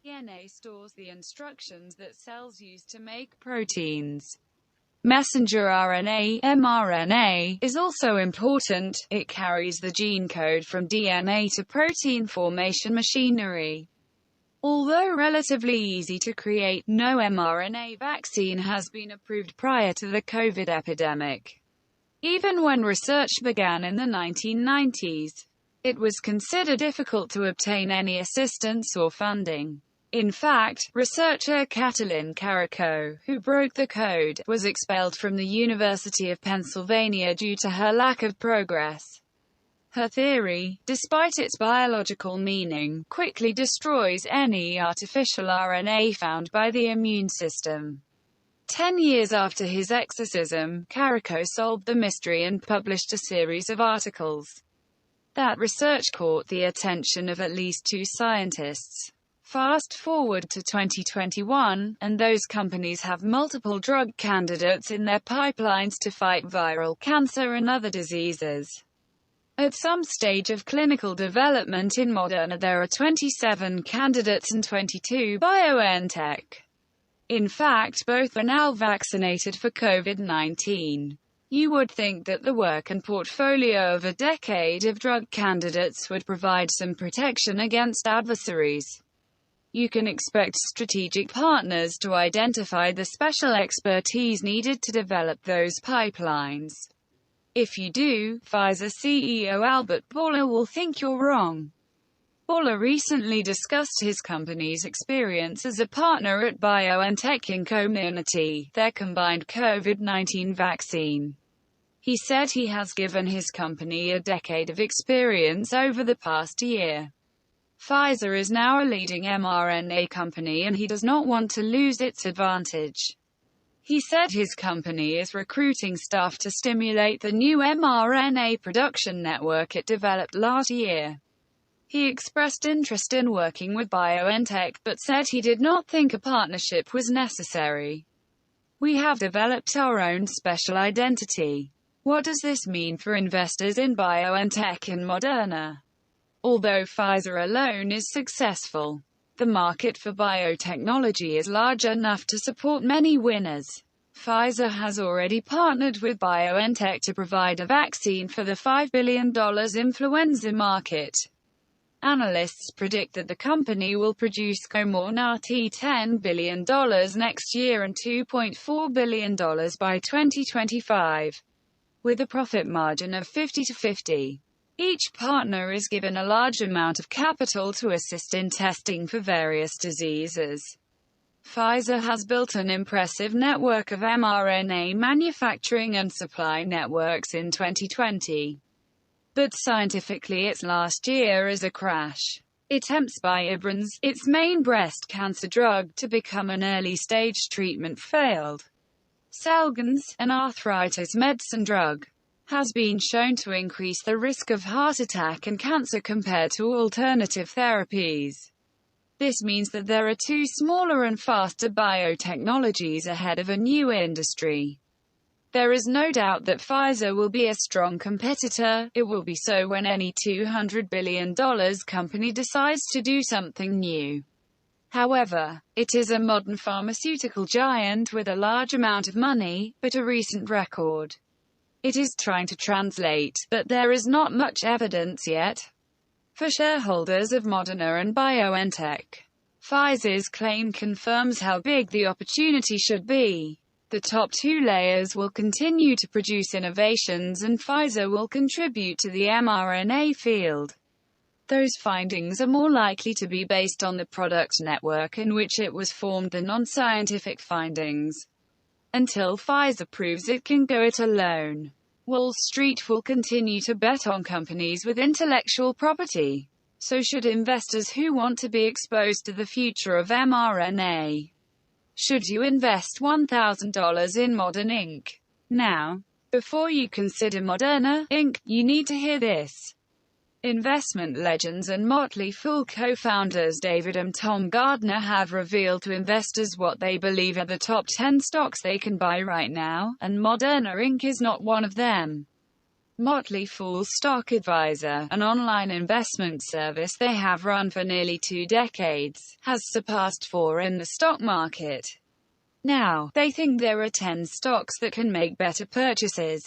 DNA stores the instructions that cells use to make proteins. Messenger RNA, mRNA, is also important. It carries the gene code from DNA to protein formation machinery. Although relatively easy to create, no mRNA vaccine has been approved prior to the COVID epidemic. Even when research began in the 1990s, it was considered difficult to obtain any assistance or funding. In fact, researcher Katalin Kariko, who broke the code, was expelled from the University of Pennsylvania due to her lack of progress. Her theory, despite its biological meaning, quickly destroys any artificial RNA found by the immune system. 10 years after his exorcism, Kariko solved the mystery and published a series of articles. That research caught the attention of at least 2 scientists. Fast forward to 2021, and those companies have multiple drug candidates in their pipelines to fight viral cancer and other diseases. At some stage of clinical development in Modernna, there are 27 candidates and 22 Biotech. In fact, both are now vaccinated for COVID-19. You would think that the work and portfolio of a decade of drug candidates would provide some protection against adversaries. You can expect strategic partners to identify the special expertise needed to develop those pipelines. If you do, Pfizer CEO Albert Bourla will think you're wrong. Bourla recently discussed his company's experience as a partner at BioNTech in Comirnaty, their combined COVID-19 vaccine. He said he has given his company a decade of experience over the past year. Pfizer is now a leading mRNA company and he does not want to lose its advantage. He said his company is recruiting staff to stimulate the new mRNA production network it developed last year. He expressed interest in working with BioNTech, but said he did not think a partnership was necessary. We have developed our own special identity. What does this mean for investors in BioNTech and Modernna? Although Pfizer alone is successful, the market for biotechnology is large enough to support many winners. Pfizer has already partnered with BioNTech to provide a vaccine for the $5 billion influenza market. Analysts predict that the company will produce Comirnaty $10 billion next year and $2.4 billion by 2025, with a profit margin of 50 to 50. Each partner is given a large amount of capital to assist in testing for various diseases. Pfizer has built an impressive network of mRNA manufacturing and supply networks in 2020. But scientifically its last year is a crash. Attempts by Ibrance, its main breast cancer drug, to become an early-stage treatment failed. Selgans, an arthritis medicine drug, has been shown to increase the risk of heart attack and cancer compared to alternative therapies. This means that there are 2 smaller and faster biotechnologies ahead of a new industry. There is no doubt that Pfizer will be a strong competitor. It will be so when any $200 billion company decides to do something new. However, it is a modern pharmaceutical giant with a large amount of money, but a recent record. It is trying to translate, but there is not much evidence yet. For shareholders of Moderna and BioNTech, Pfizer's claim confirms how big the opportunity should be. The top 2 layers will continue to produce innovations and Pfizer will contribute to the mRNA field. Those findings are more likely to be based on the product network in which it was formed than on scientific findings. Until Pfizer proves it can go it alone, Wall Street will continue to bet on companies with intellectual property. So should investors who want to be exposed to the future of mRNA. Should you invest $1,000 in Modern Inc. now? Before you consider Moderna, Inc., you need to hear this. Investment legends and Motley Fool co-founders David and Tom Gardner have revealed to investors what they believe are the top 10 stocks they can buy right now, and Moderna Inc. is not one of them. Motley Fool Stock Advisor, an online investment service they have run for nearly 2 decades, has surpassed 4 in the stock market. Now, they think there are 10 stocks that can make better purchases.